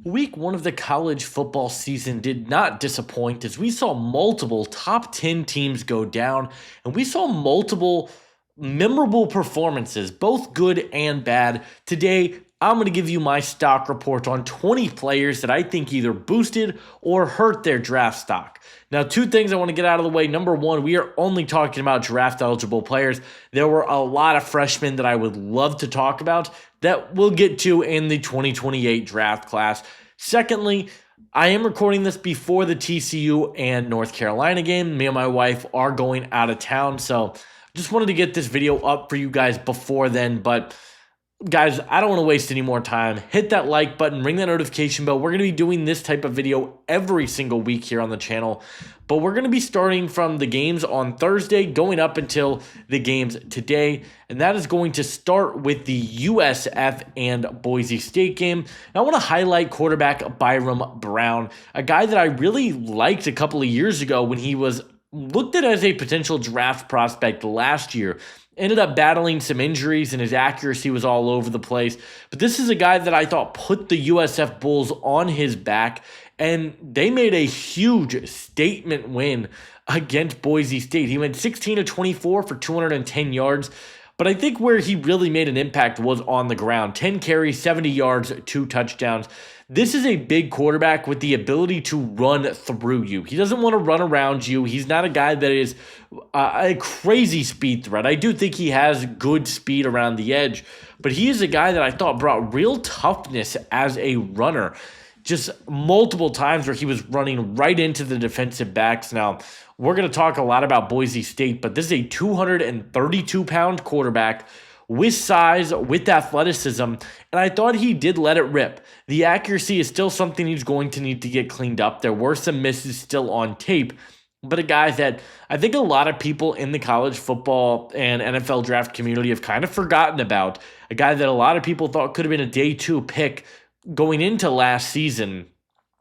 Week one of the college football season did not disappoint as we saw multiple top 10 teams go down and we saw multiple memorable performances, both good and bad. Today, I'm going to give you my stock report on 20 players that I think either boosted or hurt their draft stock. Now, two things I want to get out of the way. Number one, we are only talking about draft eligible players. There were a lot of freshmen that I would love to talk about that we'll get to in the 2028 draft class. Secondly, I am recording this before the TCU and North Carolina game. Me and my wife are going out of town, so just wanted to get this video up for you guys before then. But guys, I don't want to waste any more time. Hit that like button, ring that notification bell. We're going to be doing this type of video every single week here on the channel. But we're going to be starting from the games on Thursday, going up until the games today. And that is going to start with the USF and Boise State game. And I want to highlight quarterback Byram Brown, a guy that I really liked a couple of years ago when he was looked at as a potential draft prospect last year. Ended up battling some injuries and his accuracy was all over the place. But this is a guy that I thought put the USF Bulls on his back, and they made a huge statement win against Boise State. He went 16 of 24 for 210 yards. But I think where he really made an impact was on the ground. 10 carries, 70 yards, 2 touchdowns. This is a big quarterback with the ability to run through you. He doesn't want to run around you. He's not a guy that is a crazy speed threat. I do think he has good speed around the edge, but he is a guy that I thought brought real toughness as a runner. Just multiple times where he was running right into the defensive backs. Now, we're going to talk a lot about Boise State, but this is a 232-pound quarterback with size, with athleticism, and I thought he did let it rip. The accuracy is still something he's going to need to get cleaned up. There were some misses still on tape, but a guy that I think a lot of people in the college football and NFL draft community have kind of forgotten about. A guy that a lot of people thought could have been a day 2 pick going into last season.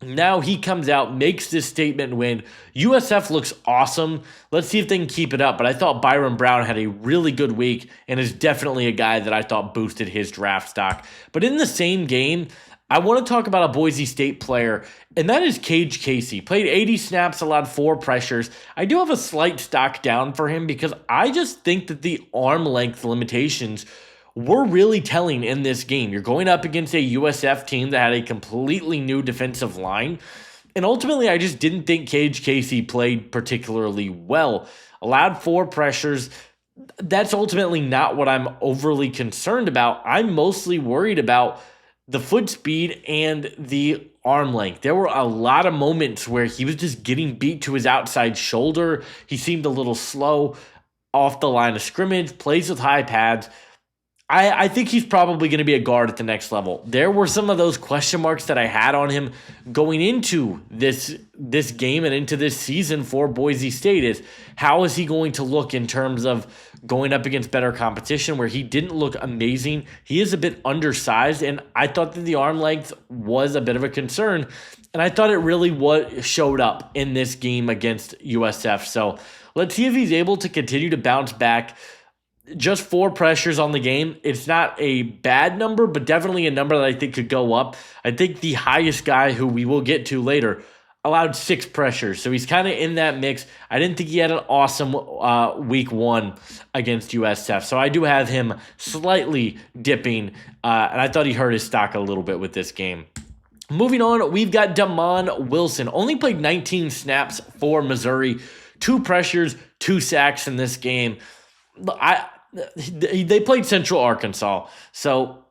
Now he comes out, makes this statement win. USF looks awesome. Let's see if they can keep it up. But I thought Byram Brown had a really good week and is definitely a guy that I thought boosted his draft stock. But in the same game, I want to talk about a Boise State player, and that is Cage Casey. Played 80 snaps, allowed 4 pressures. I do have a slight stock down for him because I just think that the arm length limitations were really telling in this game. You're going up against a USF team that had a completely new defensive line. And ultimately, I just didn't think Cage Casey played particularly well. Allowed 4 pressures. That's ultimately not what I'm overly concerned about. I'm mostly worried about the foot speed and the arm length. There were a lot of moments where he was just getting beat to his outside shoulder. He seemed a little slow off the line of scrimmage, plays with high pads. I think he's probably going to be a guard at the next level. There were some of those question marks that I had on him going into this game and into this season for Boise State is how is he going to look in terms of going up against better competition where he didn't look amazing. He is a bit undersized, and I thought that the arm length was a bit of a concern, and I thought it really showed up in this game against USF. So let's see if he's able to continue to bounce back. Just 4 pressures on the game. It's not a bad number, but definitely a number that I think could go up. I think the highest guy, who we will get to later, allowed 6 pressures. So he's kind of in that mix. I didn't think he had an awesome week 1 against USF. So I do have him slightly dipping, and I thought he hurt his stock a little bit with this game. Moving on, we've got Damon Wilson. Only played 19 snaps for Missouri. 2 pressures, 2 sacks in this game. They played Central Arkansas, so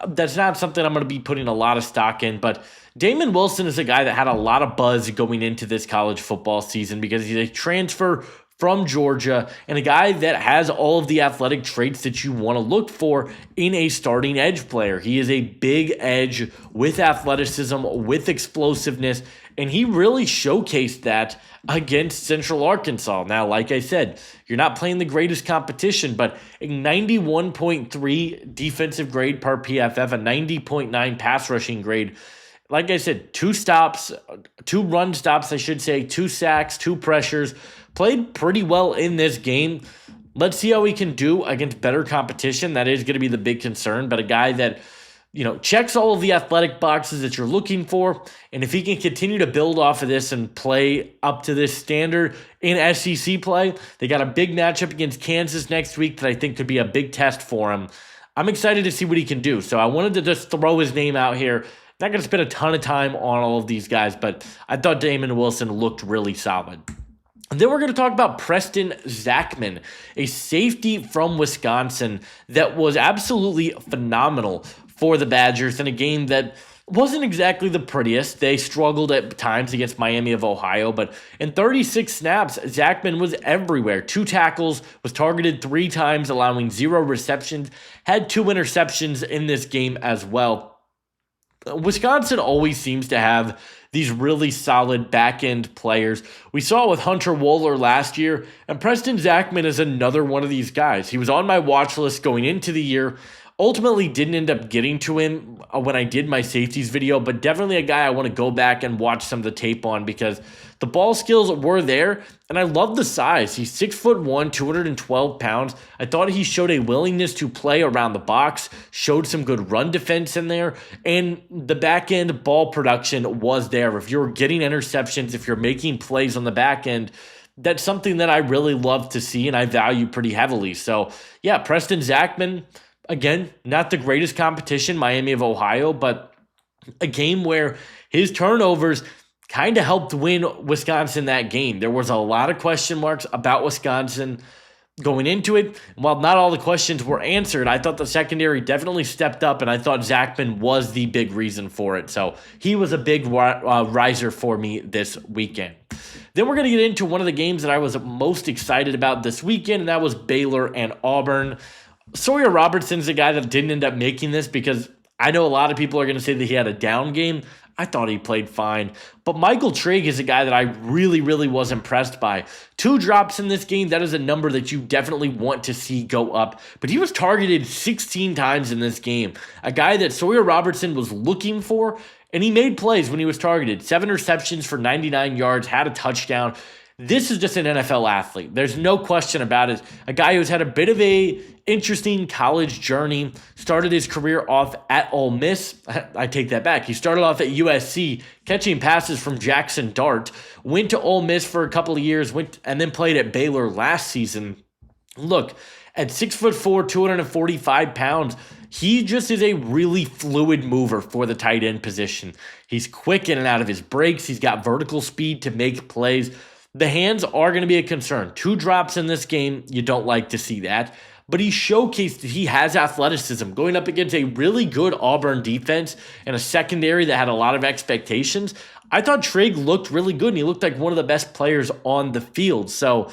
that's not something I'm going to be putting a lot of stock in, but Damon Wilson is a guy that had a lot of buzz going into this college football season because he's a transfer from Georgia and a guy that has all of the athletic traits that you want to look for in a starting edge player. He is a big edge with athleticism, with explosiveness, and he really showcased that against Central Arkansas. Now, like I said, you're not playing the greatest competition, but a 91.3 defensive grade per PFF, a 90.9 pass rushing grade. Like I said, 2 run stops, I should say, 2 sacks, 2 pressures. Played pretty well in this game. Let's see how he can do against better competition. That is going to be the big concern, but a guy that checks all of the athletic boxes that you're looking for. And if he can continue to build off of this and play up to this standard in SEC play, they got a big matchup against Kansas next week that I think could be a big test for him. I'm excited to see what he can do. So I wanted to just throw his name out here. Not going to spend a ton of time on all of these guys, but I thought Damon Wilson looked really solid. And then we're going to talk about Preston Zachman, a safety from Wisconsin that was absolutely phenomenal for the Badgers in a game that wasn't exactly the prettiest. They struggled at times against Miami of Ohio, but in 36 snaps, Zachman was everywhere. 2 tackles, was targeted 3 times, allowing 0 receptions, had 2 interceptions in this game as well. Wisconsin always seems to have these really solid back-end players. We saw it with Hunter Wohler last year, and Preston Zachman is another one of these guys. He was on my watch list going into the year. Ultimately didn't end up getting to him when I did my safeties video, but definitely a guy I want to go back and watch some of the tape on because the ball skills were there, and I love the size. He's 6'1", 212 pounds. I thought he showed a willingness to play around the box, showed some good run defense in there, and the back end ball production was there. If you're getting interceptions, if you're making plays on the back end, that's something that I really love to see and I value pretty heavily. So, yeah, Preston Zachman, again, not the greatest competition, Miami of Ohio, but a game where his turnovers kind of helped win Wisconsin that game. There was a lot of question marks about Wisconsin going into it. While not all the questions were answered, I thought the secondary definitely stepped up, and I thought Zachman was the big reason for it. So he was a big riser for me this weekend. Then we're going to get into one of the games that I was most excited about this weekend, and that was Baylor and Auburn. Sawyer Robertson's the guy that didn't end up making this because I know a lot of people are going to say that he had a down game. I thought he played fine. But Michael Trigg is a guy that I really, really was impressed by. 2 drops in this game. That is a number that you definitely want to see go up. But he was targeted 16 times in this game. A guy that Sawyer Robertson was looking for, and he made plays when he was targeted. 7 receptions for 99 yards, had a touchdown. This is just an NFL athlete. There's no question about it. A guy who's had a bit of a interesting college journey. Started his career off at Ole Miss. I take that back. He started off at USC, catching passes from Jackson Dart. Went to Ole Miss for a couple of years, and then played at Baylor last season. Look, at 6'4", 245 pounds, he just is a really fluid mover for the tight end position. He's quick in and out of his breaks. He's got vertical speed to make plays. The hands are going to be a concern. 2 drops in this game, you don't like to see that. But he showcased that he has athleticism going up against a really good Auburn defense and a secondary that had a lot of expectations. I thought Trigg looked really good, and he looked like one of the best players on the field. So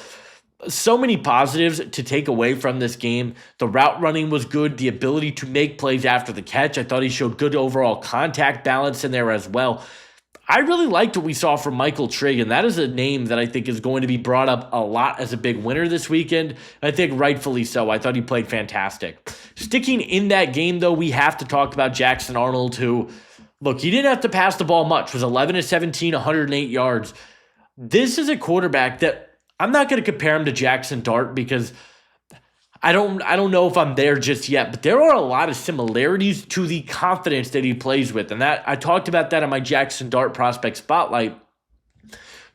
many positives to take away from this game. The route running was good. The ability to make plays after the catch. I thought he showed good overall contact balance in there as well. I really liked what we saw from Michael Trigg, and that is a name that I think is going to be brought up a lot as a big winner this weekend. I think rightfully so. I thought he played fantastic. Sticking in that game, though, we have to talk about Jackson Arnold, who, look, he didn't have to pass the ball much. Was 11 of 17, 108 yards. This is a quarterback that I'm not going to compare him to Jackson Dart because I don't know if I'm there just yet, but there are a lot of similarities to the confidence that he plays with. And that I talked about that on my Jackson Dart prospect spotlight.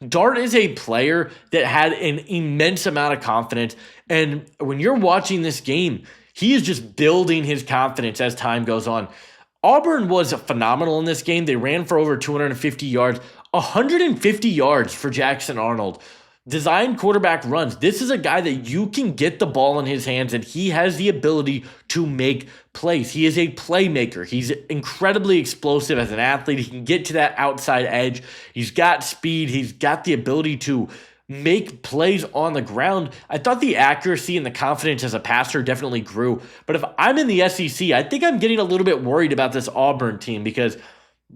Dart is a player that had an immense amount of confidence. And when you're watching this game, he is just building his confidence as time goes on. Auburn was phenomenal in this game. They ran for over 250 yards, 150 yards for Jackson Arnold. Design quarterback runs. This is a guy that you can get the ball in his hands, and he has the ability to make plays. He is a playmaker. He's incredibly explosive as an athlete. He can get to that outside edge. He's got speed. He's got the ability to make plays on the ground. I thought the accuracy and the confidence as a passer definitely grew. But if I'm in the SEC, I think I'm getting a little bit worried about this Auburn team because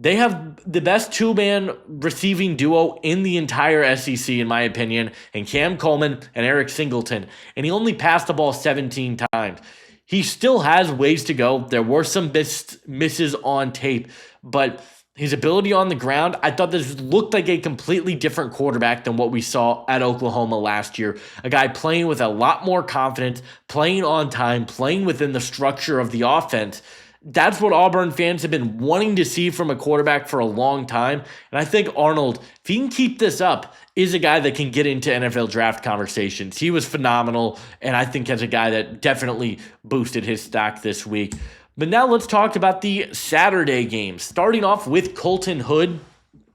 they have the best 2-man receiving duo in the entire SEC, in my opinion, and Cam Coleman and Eric Singleton. And he only passed the ball 17 times. He still has ways to go. There were some misses on tape, but his ability on the ground, I thought this looked like a completely different quarterback than what we saw at Oklahoma last year. A guy playing with a lot more confidence, playing on time, playing within the structure of the offense. That's what Auburn fans have been wanting to see from a quarterback for a long time. And I think Arnold, if he can keep this up, is a guy that can get into NFL draft conversations. He was phenomenal, and I think as a guy that definitely boosted his stock this week. But now let's talk about the Saturday games. Starting off with Colton Hood.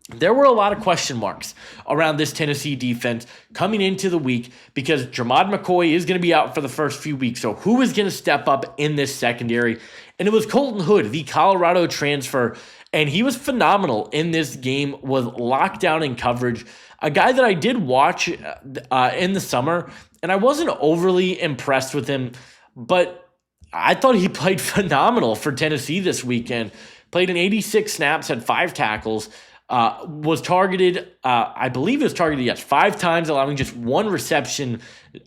There were a lot of question marks around this Tennessee defense coming into the week because Jermod McCoy is going to be out for the first few weeks. So who is going to step up in this secondary? And it was Colton Hood, the Colorado transfer, and he was phenomenal in this game, was locked down in coverage. A guy that I did watch in the summer, and I wasn't overly impressed with him, but I thought he played phenomenal for Tennessee this weekend. Played in 86 snaps, had 5 tackles. Was targeted, I believe it was targeted, yes, 5 times, allowing just 1 reception.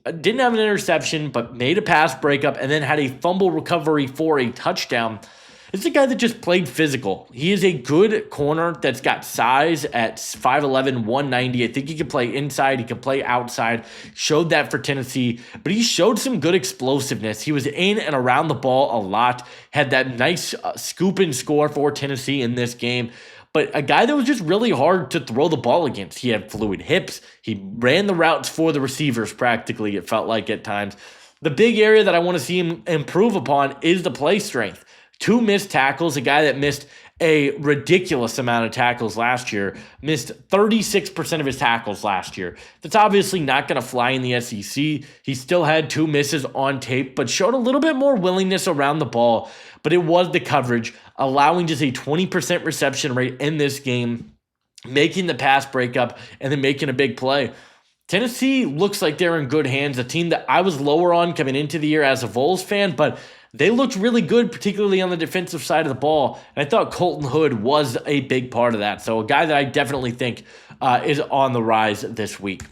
Didn't have an interception, but made a pass breakup and then had a fumble recovery for a touchdown. This is a guy that just played physical. He is a good corner that's got size at 5'11", 190. I think he can play inside. He can play outside. Showed that for Tennessee, but he showed some good explosiveness. He was in and around the ball a lot. Had that nice scoop and score for Tennessee in this game. But a guy that was just really hard to throw the ball against. He had fluid hips. He ran the routes for the receivers practically, it felt like at times. The big area that I want to see him improve upon is the play strength. 2 missed tackles, a guy that missed a ridiculous amount of tackles last year, missed 36% of his tackles last year. That's obviously not going to fly in the SEC. He still had 2 misses on tape, but showed a little bit more willingness around the ball. But it was the coverage, allowing just a 20% reception rate in this game, making the pass breakup, and then making a big play. Tennessee looks like they're in good hands, a team that I was lower on coming into the year as a Vols fan, but they looked really good, particularly on the defensive side of the ball, and I thought Colton Hood was a big part of that. So a guy that I definitely think is on the rise this week.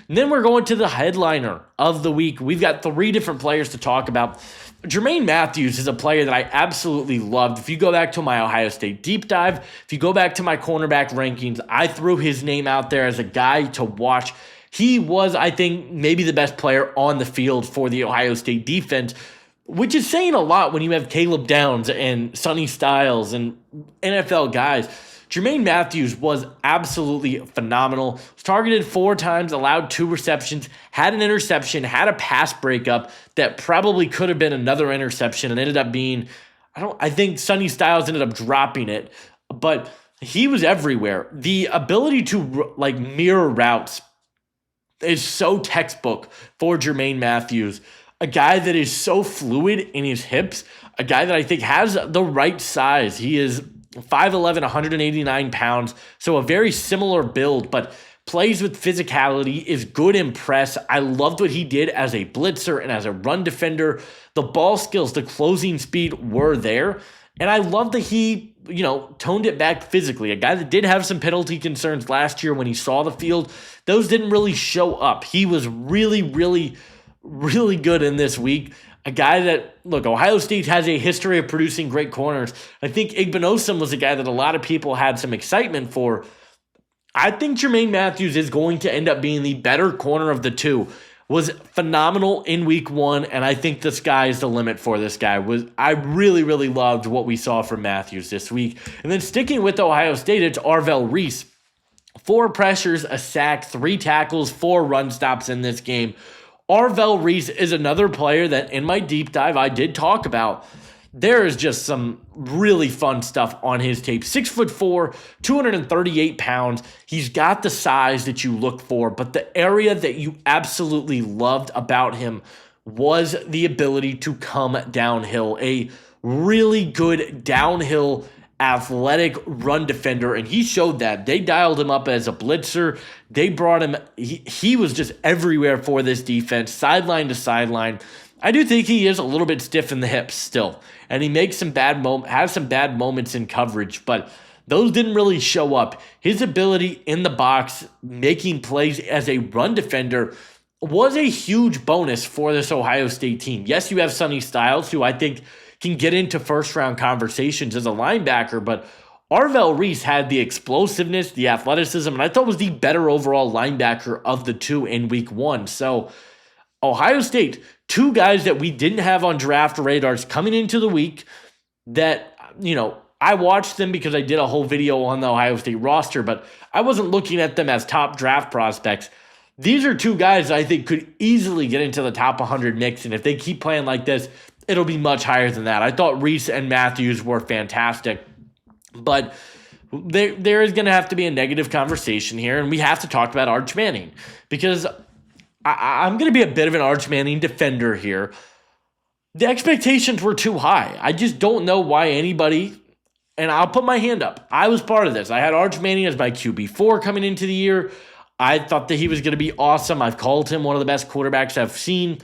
And then we're going to the headliner of the week. We've got 3 different players to talk about. Jermaine Matthews is a player that I absolutely loved. If you go back to my Ohio State deep dive, if you go back to my cornerback rankings, I threw his name out there as a guy to watch. He was, I think, maybe the best player on the field for the Ohio State defense, which is saying a lot when you have Caleb Downs and Sonny Styles and NFL guys. Jermaine Matthews was absolutely phenomenal. Was targeted 4 times, allowed 2 receptions, had an interception, had a pass breakup that probably could have been another interception and ended up being, I think Sonny Styles ended up dropping it, but he was everywhere. The ability to mirror routes is so textbook for Jermaine Matthews. A guy that is so fluid in his hips, a guy that I think has the right size. He is 5'11", 189 pounds, so a very similar build, but plays with physicality, is good in press. I loved what he did as a blitzer and as a run defender. The ball skills, the closing speed were there, and I love that he, toned it back physically. A guy that did have some penalty concerns last year when he saw the field. Those didn't really show up. He was really, really, really good in this week. A guy that, Ohio State has a history of producing great corners. I think Igbenogson was a guy that a lot of people had some excitement for. I think Jermaine Matthews is going to end up being the better corner of the 2. Was phenomenal in week 1, and I think the sky is the limit for this guy. I really, really loved what we saw from Matthews this week. And then sticking with Ohio State, it's Arvell Reese. 4 pressures, a sack, 3 tackles, 4 run stops in this game. Arvell Reese is another player that in my deep dive I did talk about. There is just some really fun stuff on his tape. 6'4", 238 pounds. He's got the size that you look for, but the area that you absolutely loved about him was the ability to come downhill. A really good downhill athletic run defender, and he showed that. They dialed him up as a blitzer. They brought him, he was just everywhere for this defense, sideline to sideline. I do think he is a little bit stiff in the hips still, and he makes has some bad moments in coverage, but those didn't really show up. His ability in the box, making plays as a run defender, was a huge bonus for this Ohio State team. Yes, you have Sonny Styles, who I think can get into first-round conversations as a linebacker, but Arvell Reese had the explosiveness, the athleticism, and I thought was the better overall linebacker of the 2 in week 1. So Ohio State, 2 guys that we didn't have on draft radars coming into the week, that, I watched them because I did a whole video on the Ohio State roster, but I wasn't looking at them as top draft prospects. These are two guys I think could easily get into the top 100 mix, and if they keep playing like this, it'll be much higher than that. I thought Reese and Matthews were fantastic, but there is going to have to be a negative conversation here, and we have to talk about Arch Manning because I'm going to be a bit of an Arch Manning defender here. The expectations were too high. I just don't know why anybody, and I'll put my hand up. I was part of this. I had Arch Manning as my QB4 coming into the year. I thought that he was going to be awesome. I've called him one of the best quarterbacks I've seen.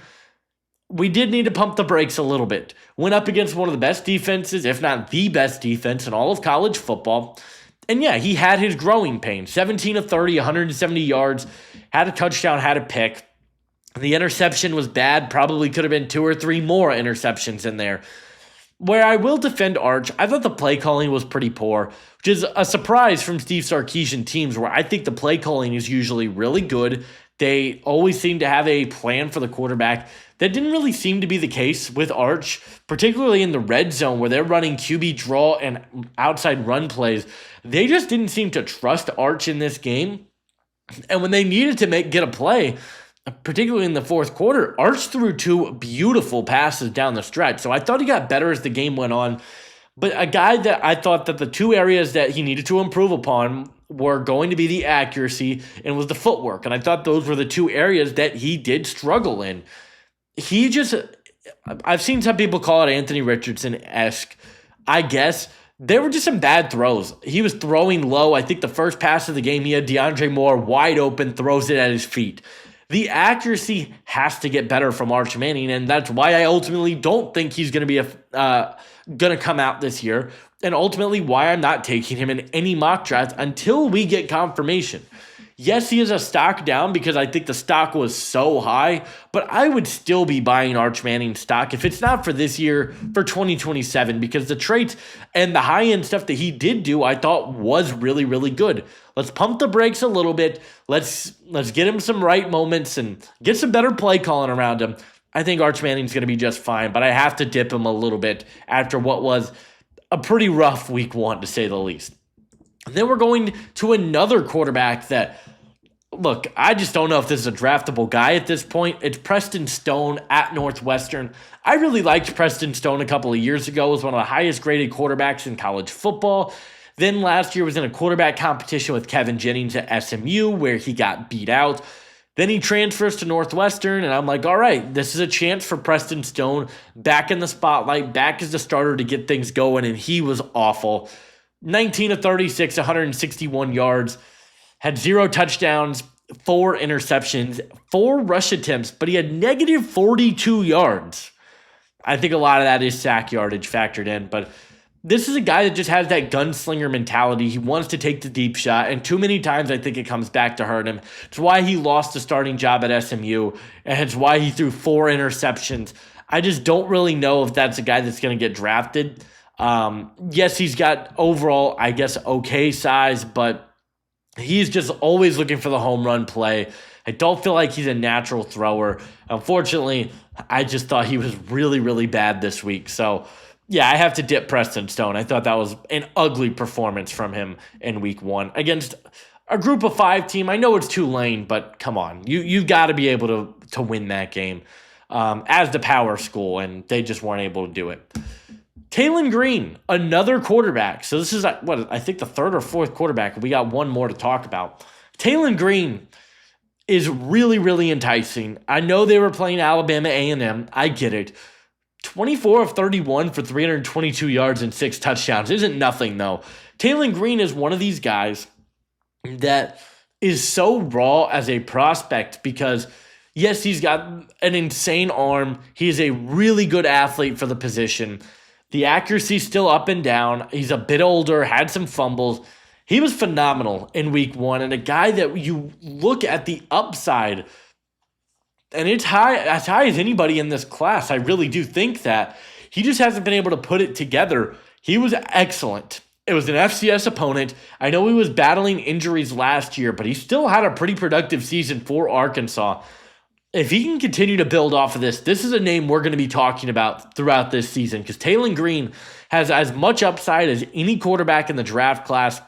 We did need to pump the brakes a little bit. Went up against one of the best defenses, if not the best defense in all of college football. And yeah, he had his growing pains. 17 of 30, 170 yards, had a touchdown, had a pick. The interception was bad. Probably could have been 2 or 3 more interceptions in there. Where I will defend Arch, I thought the play calling was pretty poor, which is a surprise from Steve Sarkisian teams where I think the play calling is usually really good. They always seem to have a plan for the quarterback. That didn't really seem to be the case with Arch, particularly in the red zone where they're running QB draw and outside run plays. They just didn't seem to trust Arch in this game. And when they needed to get a play, particularly in the fourth quarter, Arch threw 2 beautiful passes down the stretch. So I thought he got better as the game went on. But a guy that I thought that the 2 areas that he needed to improve upon were going to be the accuracy and was the footwork. And I thought those were the 2 areas that he did struggle in. I've seen some people call it Anthony Richardson-esque. I guess there were just some bad throws. He was throwing low. I think the first pass of the game, he had DeAndre Moore wide open, throws it at his feet. The accuracy has to get better from Arch Manning, and that's why I ultimately don't think he's going to be going to come out this year, and ultimately why I'm not taking him in any mock draft until we get confirmation. Yes, he is a stock down because I think the stock was so high, but I would still be buying Arch Manning stock if it's not for this year, for 2027, because the traits and the high-end stuff that he did do, I thought was really, really good. Let's pump the brakes a little bit. Let's get him some right moments and get some better play calling around him. I think Arch Manning's going to be just fine, but I have to dip him a little bit after what was a pretty rough week 1, to say the least. And then we're going to another quarterback that, look, I just don't know if this is a draftable guy at this point. It's Preston Stone at Northwestern. I really liked Preston Stone a couple of years ago. He was one of the highest graded quarterbacks in college football. Then last year was in a quarterback competition with Kevin Jennings at SMU where he got beat out. Then he transfers to Northwestern, and I'm like, all right, this is a chance for Preston Stone back in the spotlight, back as the starter to get things going, and he was awful. 19 of 36, 161 yards, had 0 touchdowns, 4 interceptions, 4 rush attempts, but he had negative 42 yards. I think a lot of that is sack yardage factored in, but this is a guy that just has that gunslinger mentality. He wants to take the deep shot, and too many times I think it comes back to hurt him. It's why he lost the starting job at SMU, and it's why he threw 4 interceptions. I just don't really know if that's a guy that's going to get drafted. Yes, he's got overall, I guess, okay size, but he's just always looking for the home run play. I don't feel like he's a natural thrower. Unfortunately, I just thought he was really, really bad this week. So, yeah, I have to dip Preston Stone. I thought that was an ugly performance from him in week 1 against a group of 5 team. I know it's Tulane, but come on. You've got to be able to win that game as the power school, and they just weren't able to do it. Taylon Green, another quarterback. So this is, I think the 3rd or 4th quarterback. We got one more to talk about. Taylon Green is really, really enticing. I know they were playing Alabama A&M. I get it. 24 of 31 for 322 yards and 6 touchdowns isn't nothing, though. Taylon Green is one of these guys that is so raw as a prospect because, yes, he's got an insane arm. He is a really good athlete for the position. The accuracy's still up and down. He's a bit older, had some fumbles. He was phenomenal in week 1, and a guy that you look at the upside, and it's as high as anybody in this class. I really do think that. He just hasn't been able to put it together. He was excellent. It was an FCS opponent. I know he was battling injuries last year, but he still had a pretty productive season for Arkansas. if he can continue to build off of this is a name we're going to be talking about throughout this season because Taylon Green has as much upside as any quarterback in the draft class,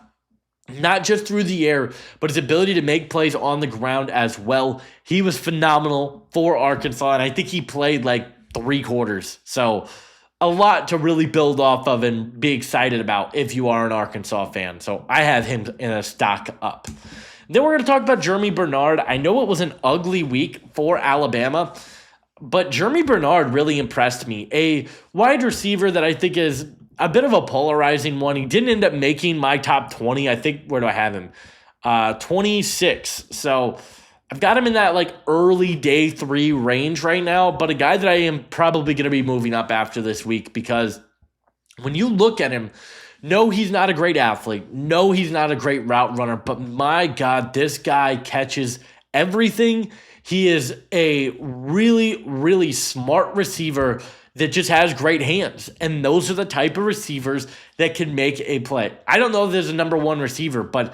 not just through the air, but his ability to make plays on the ground as well. He was phenomenal for Arkansas, and I think he played like 3 quarters. So a lot to really build off of and be excited about if you are an Arkansas fan. So I have him in a stock up. Then we're going to talk about Jeremy Bernard. I know it was an ugly week for Alabama, but Jeremy Bernard really impressed me. A wide receiver that I think is a bit of a polarizing one. He didn't end up making my top 20. I think, where do I have him? 26. So I've got him in that like early day 3 range right now, but a guy that I am probably going to be moving up after this week because when you look at him, no, he's not a great athlete. No, he's not a great route runner, but my God, this guy catches everything. He is a really, really smart receiver that just has great hands. And those are the type of receivers that can make a play. I don't know if there's a number 1 receiver, but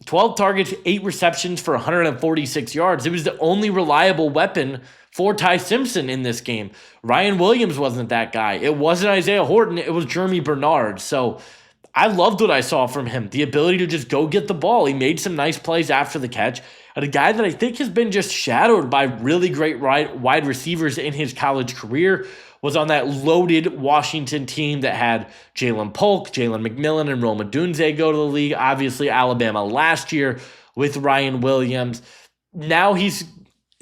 12 targets, 8 receptions for 146 yards. It was the only reliable weapon for Ty Simpson in this game. Ryan Williams wasn't that guy. It wasn't Isaiah Horton. It was Jeremy Bernard. So I loved what I saw from him. The ability to just go get the ball. He made some nice plays after the catch. And a guy that I think has been just shadowed by really great wide receivers in his college career was on that loaded Washington team that had Jalen Polk, Jalen McMillan, and Rome Odunze go to the league. Obviously, Alabama last year with Ryan Williams. Now he's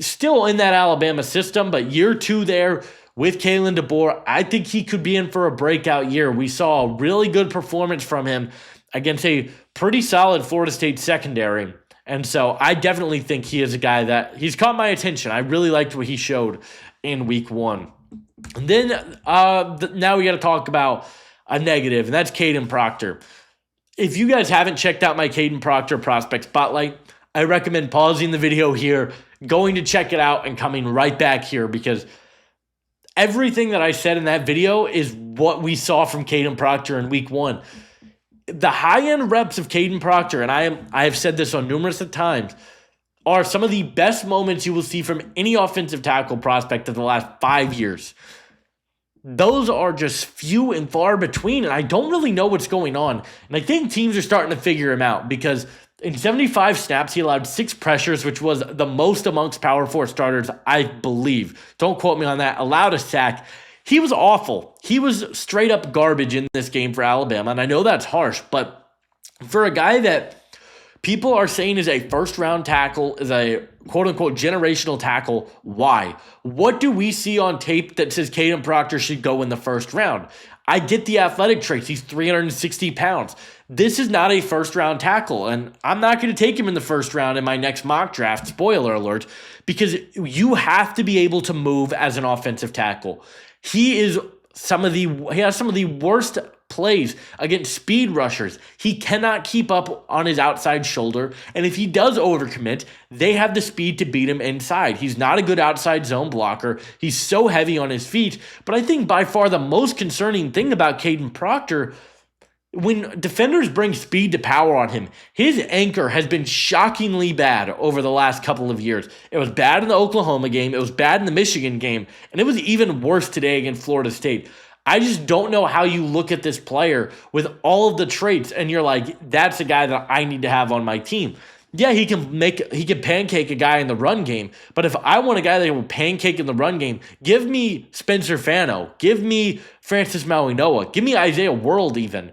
still in that Alabama system, but year 2 there with Kalen DeBoer, I think he could be in for a breakout year. We saw a really good performance from him against a pretty solid Florida State secondary. And so I definitely think he is a guy that he's caught my attention. I really liked what he showed in week 1. And then now we got to talk about a negative, and that's Caden Proctor. If you guys haven't checked out my Caden Proctor prospect spotlight, I recommend pausing the video here, going to check it out, and coming right back here because everything that I said in that video is what we saw from Caden Proctor in week 1. The high-end reps of Caden Proctor, and I have said this on numerous times, are some of the best moments you will see from any offensive tackle prospect of the last 5 years. Those are just few and far between, and I don't really know what's going on. And I think teams are starting to figure him out because in 75 snaps, he allowed 6 pressures, which was the most amongst Power 4 starters, I believe. Don't quote me on that. Allowed a sack. He was awful. He was straight up garbage in this game for Alabama, and I know that's harsh, but for a guy that people are saying is a first-round tackle, is a quote-unquote generational tackle, why? What do we see on tape that says Caden Proctor should go in the first round? I get the athletic traits. He's 360 pounds. This is not a first-round tackle, and I'm not going to take him in the first round in my next mock draft, spoiler alert, because you have to be able to move as an offensive tackle. He has some of the worst plays against speed rushers. He cannot keep up on his outside shoulder, and if he does overcommit, they have the speed to beat him inside. He's not a good outside zone blocker. He's so heavy on his feet, but I think by far the most concerning thing about Caden Proctor, when defenders bring speed to power on him, his anchor has been shockingly bad over the last couple of years. It was bad in the Oklahoma game, it was bad in the Michigan game, and it was even worse today against Florida State. I just don't know how you look at this player with all of the traits and you're like, that's a guy that I need to have on my team. Yeah, he can pancake a guy in the run game, but if I want a guy that will pancake in the run game, give me Spencer Fano, give me Francis Mauigoa, give me Isaiah World even.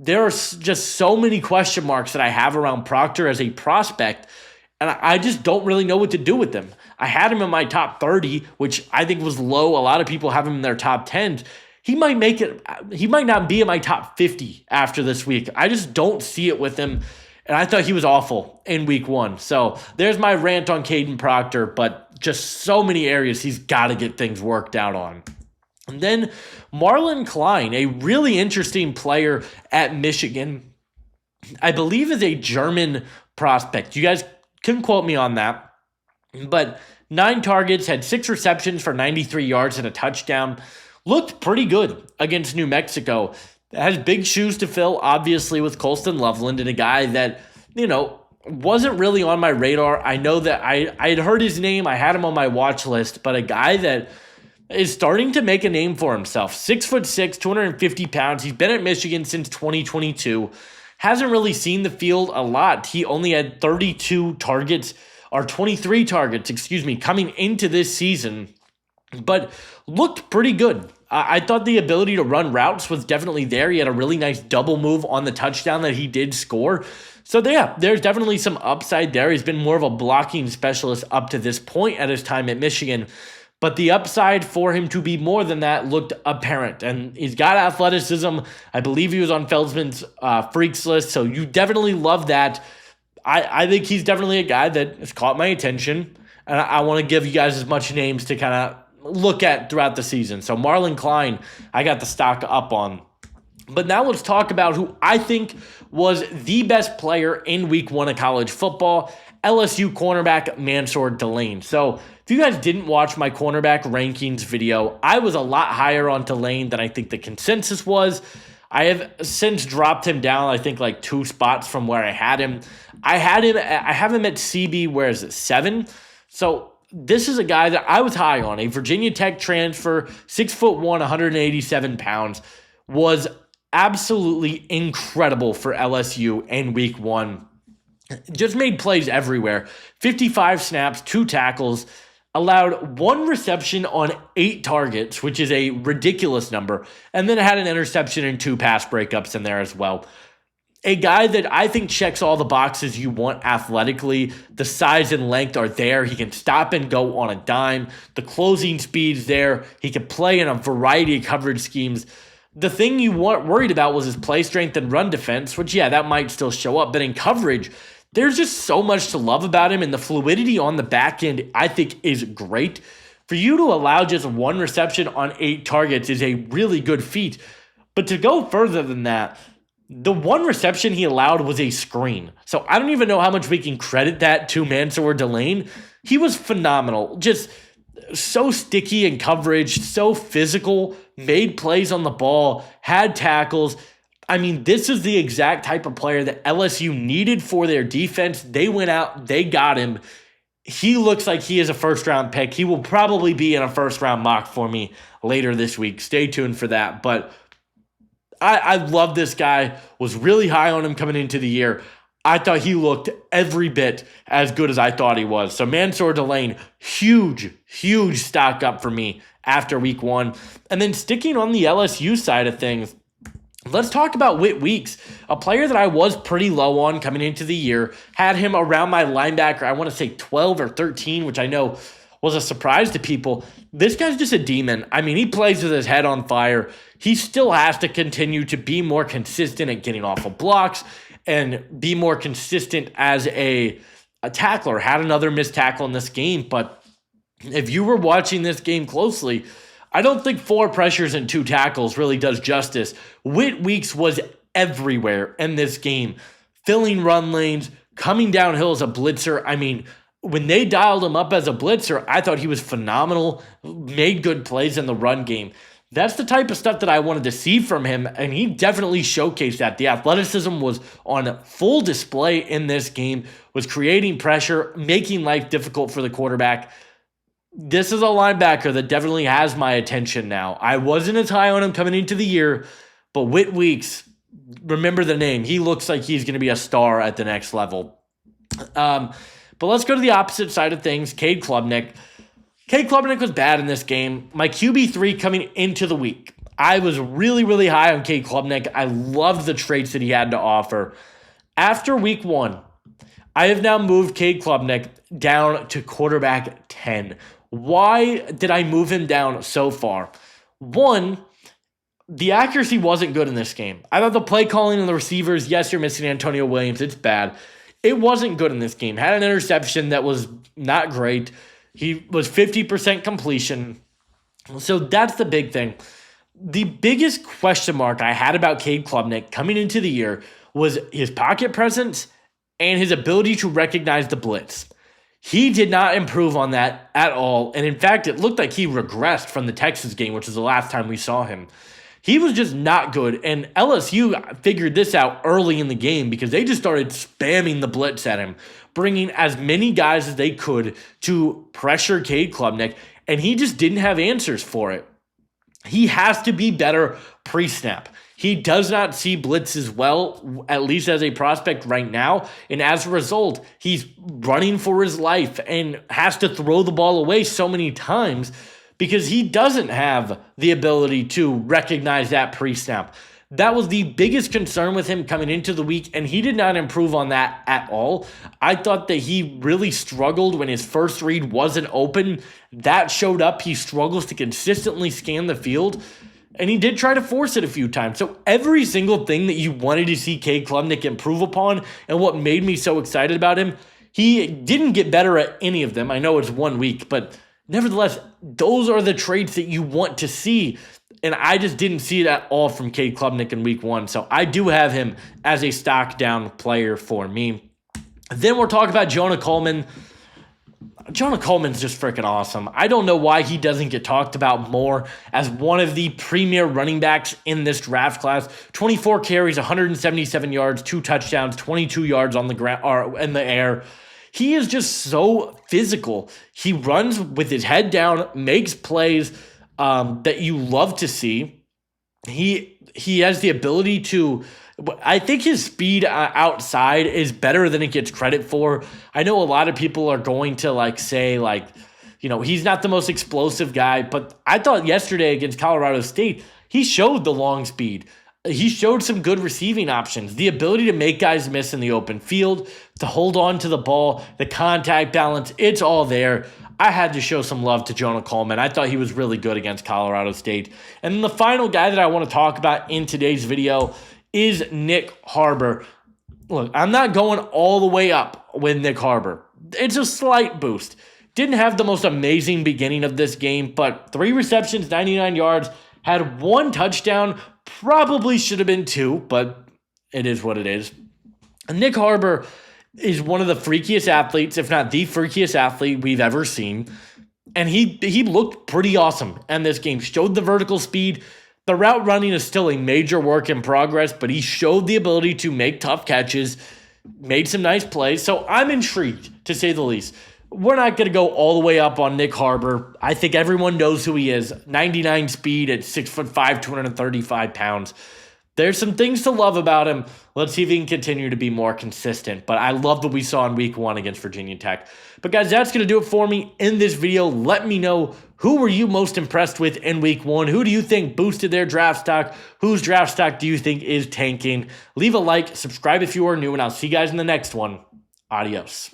There are just so many question marks that I have around Proctor as a prospect, and I just don't really know what to do with him. I had him in my top 30, which I think was low. A lot of people have him in their top 10s. He might make it. He might not be in my top 50 after this week. I just don't see it with him, and I thought he was awful in week 1. So there's my rant on Caden Proctor, but just so many areas he's got to get things worked out on. And then Marlon Klein, a really interesting player at Michigan, I believe is a German prospect. You guys can quote me on that. But 9 targets, had 6 receptions for 93 yards and a touchdown. Looked pretty good against New Mexico. Has big shoes to fill, obviously, with Colston Loveland and a guy that, wasn't really on my radar. I know that I had heard his name. I had him on my watch list, but a guy that is starting to make a name for himself. 6'6", 250 pounds. He's been at Michigan since 2022. Hasn't really seen the field a lot. He only had 32 targets, or 23 targets, coming into this season, but looked pretty good. I thought the ability to run routes was definitely there. He had a really nice double move on the touchdown that he did score. So yeah, there's definitely some upside there. He's been more of a blocking specialist up to this point at his time at Michigan. But the upside for him to be more than that looked apparent. And he's got athleticism. I believe he was on Feldman's freaks list. So you definitely love that. I think he's definitely a guy that has caught my attention. And I want to give you guys as much names to kind of look at throughout the season. So Marlon Klein, I got the stock up on. But now let's talk about who I think was the best player in week 1 of college football, LSU cornerback Mansour Delane. So if you guys didn't watch my cornerback rankings video, I was a lot higher on Delane than I think the consensus was. I have since dropped him down, I think like 2 spots from where I had him. I have him at CB, where is it, 7? So this is a guy that I was high on, a Virginia Tech transfer, 6'1", 187 pounds, was absolutely incredible for LSU in week 1. Just made plays everywhere. 55 snaps, 2 tackles, allowed 1 reception on 8 targets, which is a ridiculous number, and then had an interception and 2 pass breakups in there as well. A guy that I think checks all the boxes you want athletically. The size and length are there. He can stop and go on a dime. The closing speed's there. He can play in a variety of coverage schemes. The thing you weren't worried about was his play strength and run defense, which, yeah, that might still show up. But in coverage, there's just so much to love about him, and the fluidity on the back end, I think, is great. For you to allow just 1 reception on 8 targets is a really good feat. But to go further than that, the 1 reception he allowed was a screen. So I don't even know how much we can credit that to Mansour Delane. He was phenomenal. Just so sticky in coverage, so physical, made plays on the ball, had tackles. I mean, this is the exact type of player that LSU needed for their defense. They went out, they got him. He looks like he is a first-round pick. He will probably be in a first-round mock for me later this week. Stay tuned for that. But I love this guy. Was really high on him coming into the year. I thought he looked every bit as good as I thought he was. So Mansour Delane, huge stock up for me after week 1. And then sticking on the LSU side of things, let's talk about Whit Weeks, a player that I was pretty low on coming into the year. Had him around my linebacker, I want to say 12 or 13, which I know was a surprise to people. This guy's just a demon. I mean, he plays with his head on fire. He still has to continue to be more consistent at getting off of blocks and be more consistent as a tackler. Had another missed tackle in this game, but if you were watching this game closely, I don't think 4 pressures and 2 tackles really does justice. Whit Weeks was everywhere in this game, filling run lanes, coming downhill as a blitzer. I mean, when they dialed him up as a blitzer, I thought he was phenomenal, made good plays in the run game. That's the type of stuff that I wanted to see from him, and he definitely showcased that. The athleticism was on full display in this game, was creating pressure, making life difficult for the quarterback. This is a linebacker that definitely has my attention now. I wasn't as high on him coming into the year, but Whit Weeks, remember the name. He looks like he's going to be a star at the next level. But let's go to the opposite side of things, Cade Klubnik. Cade Klubnik was bad in this game. My QB3 coming into the week. I was really high on Cade Klubnik. I loved the traits that he had to offer. After week 1, I have now moved Cade Klubnik down to quarterback 10. Why did I move him down so far? 1, the accuracy wasn't good in this game. I thought the play calling and the receivers, yes, you're missing Antonio Williams. It's bad. It wasn't good in this game. Had an interception that was not great. He was 50% completion. So that's the big thing. The biggest question mark I had about Cade Klubnik coming into the year was his pocket presence and his ability to recognize the blitz. He did not improve on that at all. And in fact, it looked like he regressed from the Texas game, which was the last time we saw him. He was just not good. And LSU figured this out early in the game because they just started spamming the blitz at him, bringing as many guys as they could to pressure Cade Klubnik, and he just didn't have answers for it. He has to be better pre-snap. He does not see blitzes well, at least as a prospect right now. And as a result, he's running for his life and has to throw the ball away so many times because he doesn't have the ability to recognize that pre-snap. That was the biggest concern with him coming into the week, and he did not improve on that at all. I thought that he really struggled when his first read wasn't open. That showed up. He struggles to consistently scan the field, and he did try to force it a few times. So every single thing that you wanted to see Cade Klubnik improve upon, and what made me so excited about him, he didn't get better at any of them. I know it's 1 week, but nevertheless, those are the traits that you want to see. And I just didn't see it at all from Cade Klubnik in week 1. So I do have him as a stock down player for me. Then we're talking about Jonah Coleman. Jonah Coleman's just freaking awesome. I don't know why he doesn't get talked about more as one of the premier running backs in this draft class. 24 carries, 177 yards, 2 touchdowns, 22 yards on the ground or in the air. He is just so physical. He runs with his head down, makes plays that you love to see. He has the ability to, I think his speed outside is better than it gets credit for. I know a lot of people are going to say he's not the most explosive guy, but I thought yesterday against Colorado State, he showed the long speed. He showed some good receiving options, the ability to make guys miss in the open field, to hold on to the ball, the contact balance, it's all there. I had to show some love to Jonah Coleman. I thought he was really good against Colorado State. And then the final guy that I want to talk about in today's video is Nick Harbor. Look, I'm not going all the way up with Nick Harbor. It's a slight boost. Didn't have the most amazing beginning of this game, but 3 receptions, 99 yards, had 1 touchdown, probably should have been 2, but it is what it is. And Nick Harbor is one of the freakiest athletes, if not the freakiest athlete we've ever seen. And he looked pretty awesome in this game. Showed the vertical speed. The route running is still a major work in progress, but he showed the ability to make tough catches, made some nice plays. So I'm intrigued, to say the least. We're not going to go all the way up on Nick Harbor. I think everyone knows who he is. 99 speed at 6'5", 235 pounds. There's some things to love about him. Let's see if he can continue to be more consistent. But I love what we saw in week 1 against Virginia Tech. But guys, that's going to do it for me in this video. Let me know, who were you most impressed with in week 1? Who do you think boosted their draft stock? Whose draft stock do you think is tanking? Leave a like, subscribe if you are new, and I'll see you guys in the next one. Adios.